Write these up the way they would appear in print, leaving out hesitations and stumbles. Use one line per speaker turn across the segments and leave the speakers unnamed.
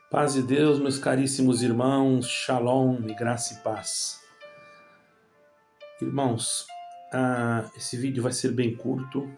Paz de Deus, meus caríssimos irmãos, shalom e graça e paz. Irmãos, esse vídeo vai ser bem curto,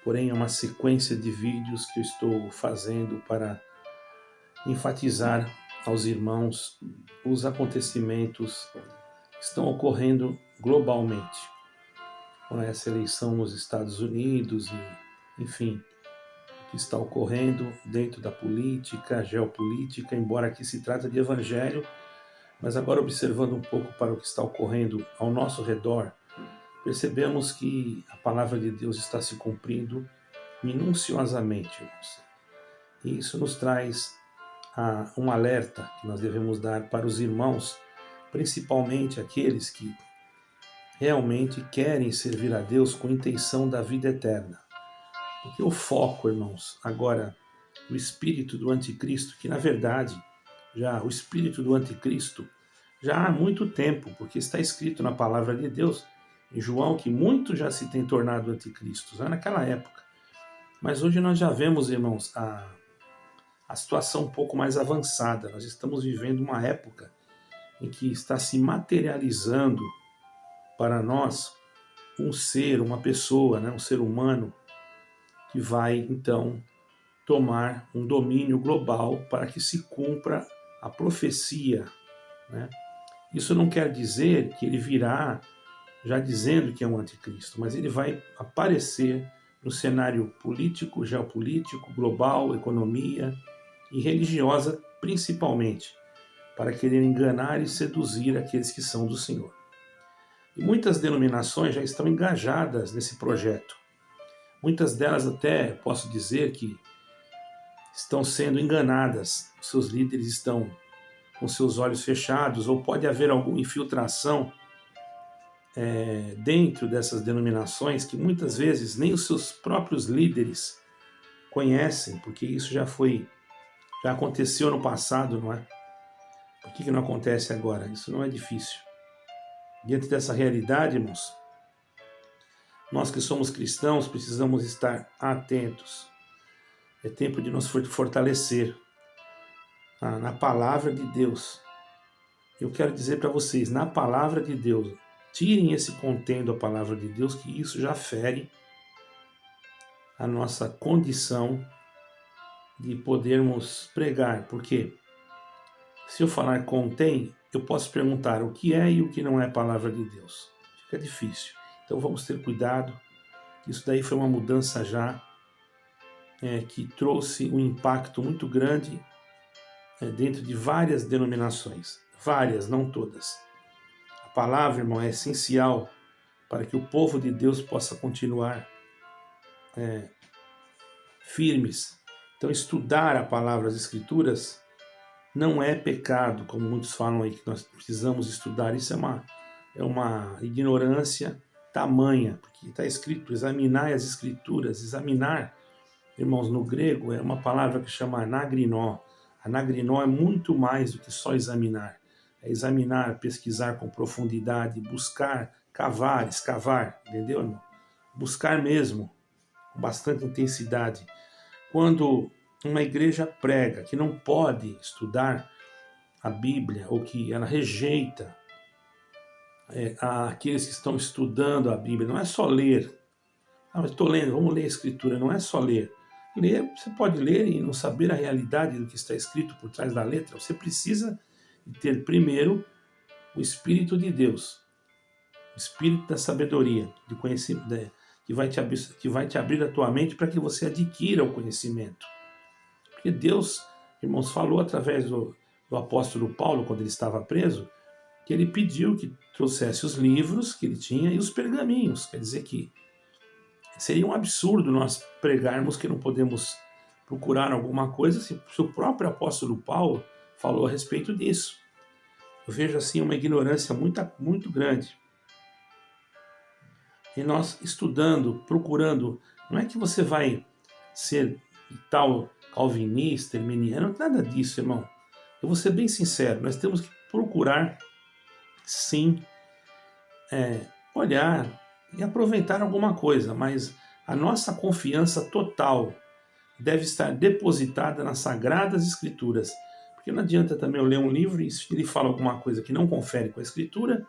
porém é uma sequência de vídeos que eu estou fazendo para enfatizar aos irmãos os acontecimentos que estão ocorrendo globalmente, com essa eleição nos Estados Unidos e, enfim, que está ocorrendo dentro da política, geopolítica, embora aqui se trata de evangelho, mas agora observando um pouco para o que está ocorrendo ao nosso redor, percebemos que a palavra de Deus está se cumprindo minuciosamente, irmãos. E isso nos traz um alerta que nós devemos dar para os irmãos, principalmente aqueles que realmente querem servir a Deus com intenção da vida eterna. Porque o foco, irmãos, agora, o espírito do anticristo, que na verdade, já o espírito do anticristo, já há muito tempo, porque está escrito na palavra de Deus, em João, que muitos já se têm tornado anticristos, naquela época. Mas hoje nós já vemos, irmãos, a situação um pouco mais avançada. Nós estamos vivendo uma época em que está se materializando para nós um ser, uma pessoa, um ser humano, que vai, então, tomar um domínio global para que se cumpra a profecia. Isso não quer dizer que ele virá já dizendo que é um anticristo, mas ele vai aparecer no cenário político, geopolítico, global, economia e religiosa, principalmente, para querer enganar e seduzir aqueles que são do Senhor. E muitas denominações já estão engajadas nesse projeto. Muitas delas até, posso dizer, que estão sendo enganadas. Os seus líderes estão com seus olhos fechados, ou pode haver alguma infiltração dentro dessas denominações que muitas vezes nem os seus próprios líderes conhecem, porque isso já aconteceu no passado, não é? Por que não acontece agora? Isso não é difícil. Diante dessa realidade, irmãos, nós que somos cristãos precisamos estar atentos. É tempo de nos fortalecer na palavra de Deus. Eu quero dizer para vocês, na palavra de Deus, tirem esse contendo a palavra de Deus, que isso já fere a nossa condição de podermos pregar. Porque se eu falar contém, eu posso perguntar o que é e o que não é palavra de Deus. Fica difícil. Então vamos ter cuidado. Isso daí foi uma mudança já que trouxe um impacto muito grande dentro de várias denominações. Várias, não todas. A palavra, irmão, é essencial para que o povo de Deus possa continuar firmes. Então, estudar a palavra, as Escrituras, não é pecado, como muitos falam aí, que nós precisamos estudar. Isso é uma ignorância tamanha, porque está escrito, examinar as Escrituras. Examinar, irmãos, no grego, é uma palavra que chama anagrinó. Anagrinó é muito mais do que só examinar. É examinar, pesquisar com profundidade, buscar, cavar, escavar, entendeu, irmão? Buscar mesmo, com bastante intensidade. Quando uma igreja prega que não pode estudar a Bíblia, ou que ela rejeita aqueles que estão estudando a Bíblia, não é só ler. Mas estou lendo, vamos ler a Escritura, não é só ler. Ler, você pode ler e não saber a realidade do que está escrito por trás da letra. Você precisa ter primeiro o Espírito de Deus, o Espírito da sabedoria, de conhecimento, que vai te abrir a tua mente para que você adquira o conhecimento. Porque Deus, irmãos, falou através do apóstolo Paulo, quando ele estava preso, que ele pediu que trouxesse os livros que ele tinha e os pergaminhos. Quer dizer que seria um absurdo nós pregarmos que não podemos procurar alguma coisa se o próprio apóstolo Paulo falou a respeito disso. Eu vejo assim uma ignorância muito grande. E nós estudando, procurando, não é que você vai ser tal calvinista, arminiano, nada disso, irmão. Eu vou ser bem sincero, nós temos que procurar, sim, olhar e aproveitar alguma coisa, mas a nossa confiança total deve estar depositada nas Sagradas Escrituras, Porque não adianta também eu ler um livro e se ele fala alguma coisa que não confere com a Escritura,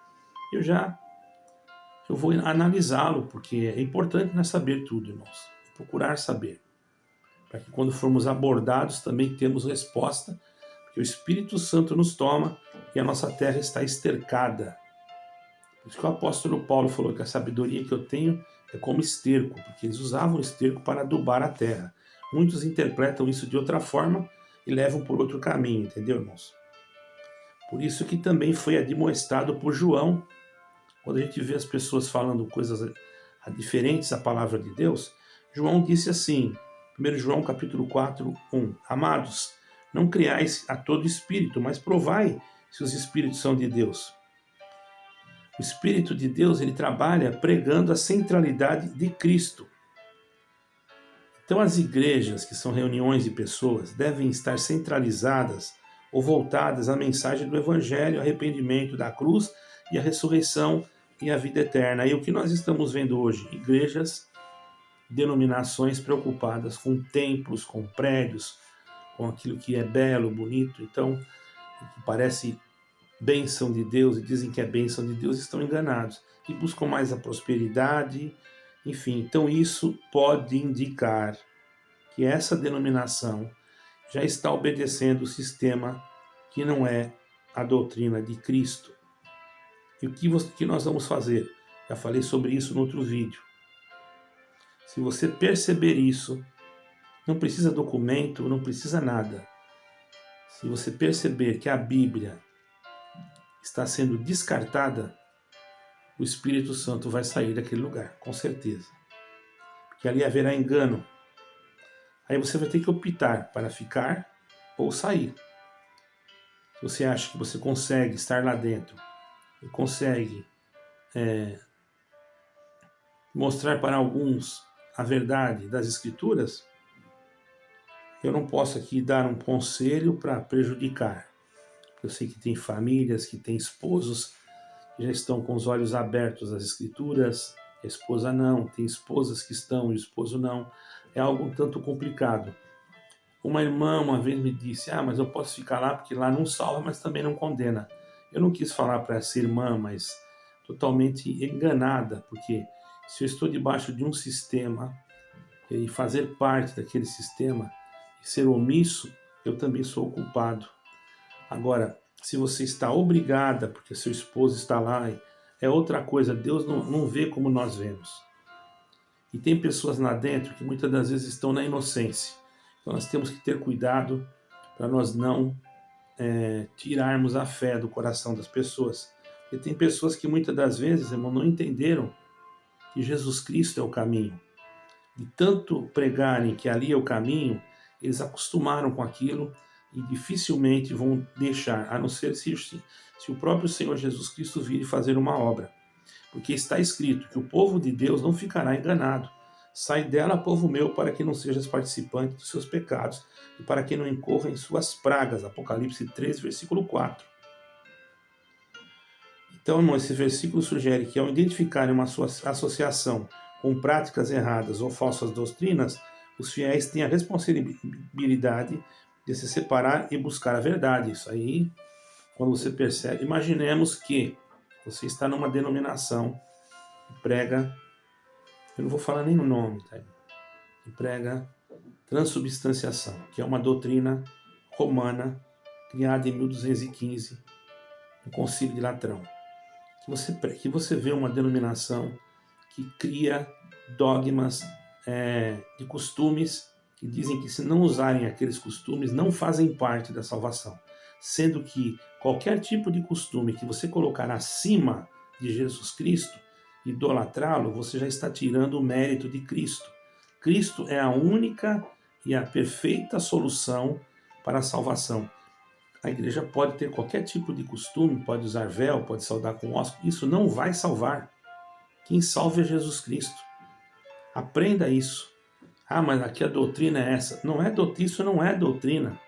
eu vou analisá-lo, porque é importante nós saber tudo, irmãos. Procurar saber. Para que quando formos abordados também temos resposta, porque o Espírito Santo nos toma e a nossa terra está estercada. Por isso que o apóstolo Paulo falou que a sabedoria que eu tenho é como esterco, porque eles usavam o esterco para adubar a terra. Muitos interpretam isso de outra forma e levam por outro caminho, entendeu, irmãos? Por isso que também foi admoestado por João, quando a gente vê as pessoas falando coisas diferentes à palavra de Deus, João disse assim, 1 João capítulo 4, 1, Amados, não criais a todo espírito, mas provai se os espíritos são de Deus. O Espírito de Deus, ele trabalha pregando a centralidade de Cristo. Então as igrejas, que são reuniões de pessoas, devem estar centralizadas ou voltadas à mensagem do Evangelho, arrependimento da cruz e a ressurreição e a vida eterna. E o que nós estamos vendo hoje? Igrejas, denominações preocupadas com templos, com prédios, com aquilo que é belo, bonito. Então, que parece bênção de Deus e dizem que é bênção de Deus, estão enganados e buscam mais a prosperidade, enfim. Então isso pode indicar que essa denominação já está obedecendo o sistema que não é a doutrina de Cristo. E o que nós vamos fazer? Já falei sobre isso no outro vídeo. Se você perceber isso, não precisa documento, não precisa nada. Se você perceber que a Bíblia está sendo descartada, o Espírito Santo vai sair daquele lugar, com certeza. Porque ali haverá engano. Aí você vai ter que optar para ficar ou sair. Se você acha que você consegue estar lá dentro e consegue mostrar para alguns a verdade das Escrituras, eu não posso aqui dar um conselho para prejudicar. Eu sei que tem famílias, que tem esposos que já estão com os olhos abertos às Escrituras, a esposa não, tem esposas que estão e o esposo não. É algo um tanto complicado. Uma irmã uma vez me disse, mas eu posso ficar lá porque lá não salva, mas também não condena. Eu não quis falar para essa irmã, mas totalmente enganada, porque se eu estou debaixo de um sistema e fazer parte daquele sistema e ser omisso, eu também sou o culpado. Agora, se você está obrigada, porque seu esposo está lá, é outra coisa. Deus não vê como nós vemos. E tem pessoas lá dentro que muitas das vezes estão na inocência. Então nós temos que ter cuidado para nós não tirarmos a fé do coração das pessoas. E tem pessoas que muitas das vezes, irmão, não entenderam que Jesus Cristo é o caminho. De tanto pregarem que ali é o caminho, eles acostumaram com aquilo e dificilmente vão deixar, a não ser se o próprio Senhor Jesus Cristo vir e fazer uma obra. Porque está escrito que o povo de Deus não ficará enganado. Sai dela, povo meu, para que não sejas participante dos seus pecados e para que não incorra em suas pragas. Apocalipse 3, versículo 4. Então, irmão, esse versículo sugere que ao identificarem uma associação com práticas erradas ou falsas doutrinas, os fiéis têm a responsabilidade de se separar e buscar a verdade. Isso aí, quando você percebe, imaginemos que você está numa denominação que prega, eu não vou falar nem o nome, tá? Que prega transubstanciação, que é uma doutrina romana criada em 1215, no Concílio de Latrão. Que você vê uma denominação que cria dogmas de costumes que dizem que se não usarem aqueles costumes não fazem parte da salvação, sendo que qualquer tipo de costume que você colocar acima de Jesus Cristo, idolatrá-lo, você já está tirando o mérito de Cristo. Cristo é a única e a perfeita solução para a salvação. A igreja pode ter qualquer tipo de costume, pode usar véu, pode saudar com ósculo, isso não vai salvar. Quem salva é Jesus Cristo. Aprenda isso. Mas aqui a doutrina é essa. Não é doutrina, isso não é doutrina.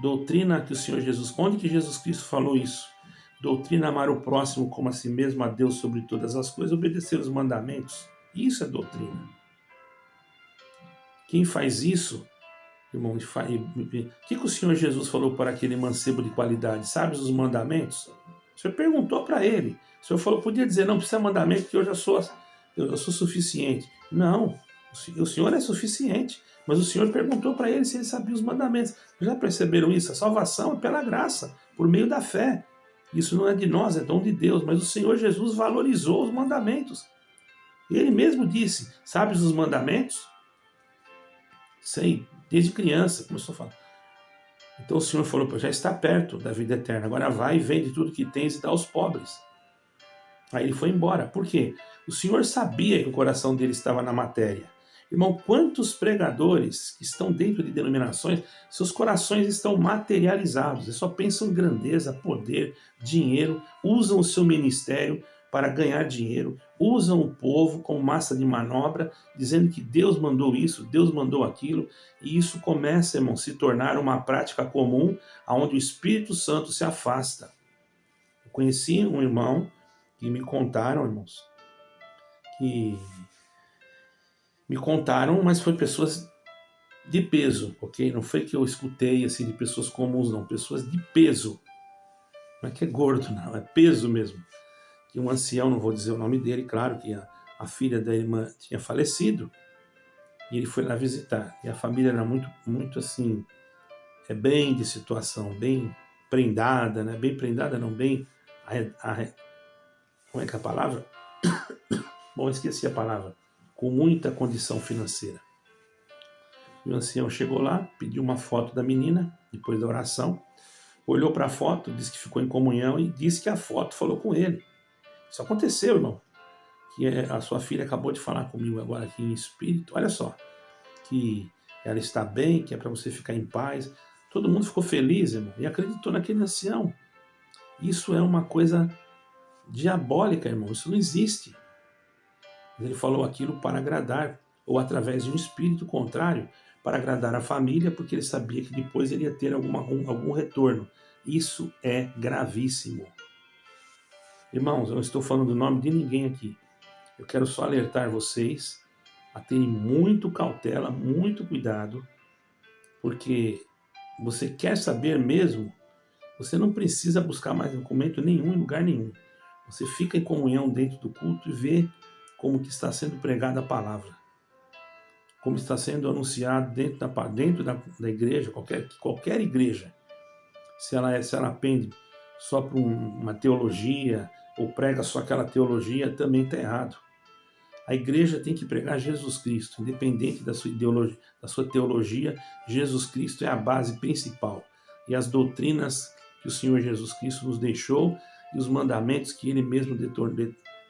Doutrina que o Senhor Jesus... Onde que Jesus Cristo falou isso? Doutrina amar o próximo como a si mesmo, a Deus sobre todas as coisas, obedecer os mandamentos. Isso é doutrina. Quem faz isso Irmão, o que o Senhor Jesus falou para aquele mancebo de qualidade? Sabes os mandamentos? O Senhor perguntou para ele. O Senhor falou, podia dizer, não precisa mandamento, que eu sou suficiente. Não, o Senhor é suficiente. Mas o Senhor perguntou para ele se ele sabia os mandamentos. Já perceberam isso? A salvação é pela graça, por meio da fé. Isso não é de nós, é dom de Deus. Mas o Senhor Jesus valorizou os mandamentos. Ele mesmo disse, sabes os mandamentos? Sei, desde criança, começou a falar. Então o Senhor falou, já está perto da vida eterna, agora vai e vende tudo que tens e dá aos pobres. Aí ele foi embora. Por quê? O Senhor sabia que o coração dele estava na matéria. Irmão, quantos pregadores que estão dentro de denominações, seus corações estão materializados, eles só pensam em grandeza, poder, dinheiro, usam o seu ministério para ganhar dinheiro, usam o povo como massa de manobra, dizendo que Deus mandou isso, Deus mandou aquilo, e isso começa, irmão, a se tornar uma prática comum, onde o Espírito Santo se afasta. Eu conheci um irmão que me contaram, irmãos, que me contaram, mas foi pessoas de peso, ok? Não foi que eu escutei assim de pessoas comuns, não, pessoas de peso. Não é que é gordo, não, é peso mesmo. Que um ancião, não vou dizer o nome dele, claro que a filha da irmã tinha falecido e ele foi lá visitar. E a família era muito, muito assim, bem de situação, bem prendada, né? Bem prendada, não, bem. Como é que é a palavra? Bom, esqueci a palavra. Com muita condição financeira. E o ancião chegou lá, pediu uma foto da menina, depois da oração, olhou para a foto, disse que ficou em comunhão e disse que a foto falou com ele. Isso aconteceu, irmão. Que a sua filha acabou de falar comigo agora aqui em espírito. Olha só, que ela está bem, que é para você ficar em paz. Todo mundo ficou feliz, irmão, e acreditou naquele ancião. Isso é uma coisa diabólica, irmão. Isso não existe. Ele falou aquilo para agradar, ou através de um espírito contrário, para agradar a família, porque ele sabia que depois ele ia ter algum retorno. Isso é gravíssimo. Irmãos, eu não estou falando o nome de ninguém aqui. Eu quero só alertar vocês a terem muito cautela, muito cuidado, porque você quer saber mesmo, você não precisa buscar mais documento nenhum em lugar nenhum. Você fica em comunhão dentro do culto e vê como que está sendo pregada a palavra, como está sendo anunciado dentro da igreja, qualquer igreja. Se ela pende só para uma teologia ou prega só aquela teologia, também está errado. A igreja tem que pregar Jesus Cristo, independente da sua ideologia, da sua teologia. Jesus Cristo é a base principal. E as doutrinas que o Senhor Jesus Cristo nos deixou e os mandamentos que ele mesmo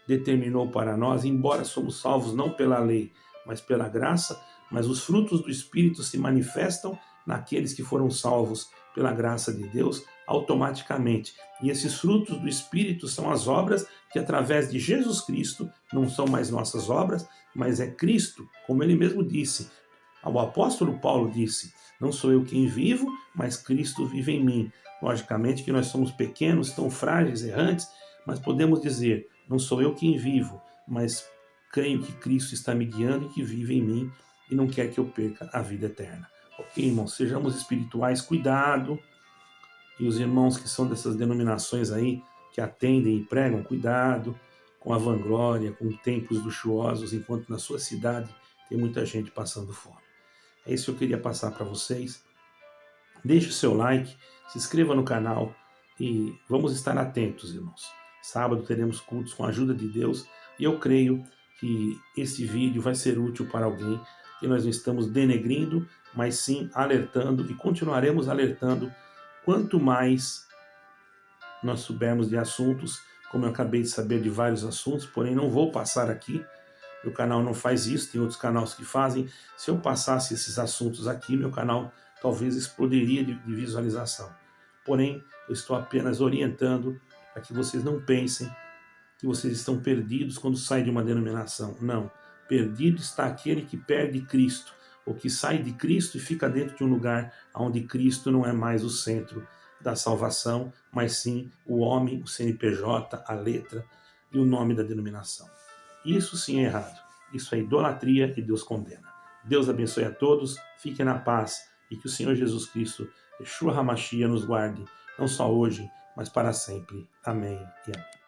determinou para nós, embora somos salvos não pela lei, mas pela graça, mas os frutos do Espírito se manifestam naqueles que foram salvos pela graça de Deus automaticamente. E esses frutos do Espírito são as obras que, através de Jesus Cristo, não são mais nossas obras, mas é Cristo, como ele mesmo disse. O apóstolo Paulo disse, não sou eu quem vivo, mas Cristo vive em mim. Logicamente que nós somos pequenos, tão frágeis, errantes, mas podemos dizer, não sou eu quem vivo, mas creio que Cristo está me guiando e que vive em mim e não quer que eu perca a vida eterna. Ok, irmãos? Sejamos espirituais, cuidado. E os irmãos que são dessas denominações aí, que atendem e pregam, cuidado com a vanglória, com templos luxuosos, enquanto na sua cidade tem muita gente passando fome. É isso que eu queria passar para vocês. Deixe o seu like, se inscreva no canal e vamos estar atentos, irmãos. Sábado teremos cultos com a ajuda de Deus e eu creio que esse vídeo vai ser útil para alguém, que nós não estamos denegrindo, mas sim alertando e continuaremos alertando quanto mais nós soubermos de assuntos, como eu acabei de saber de vários assuntos, porém não vou passar aqui, meu canal não faz isso, tem outros canais que fazem. Se eu passasse esses assuntos aqui, meu canal talvez explodiria de visualização. Porém, eu estou apenas orientando para que vocês não pensem que vocês estão perdidos quando saem de uma denominação. Não. Perdido está aquele que perde Cristo, ou que sai de Cristo e fica dentro de um lugar onde Cristo não é mais o centro da salvação, mas sim o homem, o CNPJ, a letra e o nome da denominação. Isso sim é errado. Isso é idolatria e Deus condena. Deus abençoe a todos, fiquem na paz e que o Senhor Jesus Cristo, Yeshua HaMashiach, nos guarde, não só hoje, mas para sempre. Amém e amém.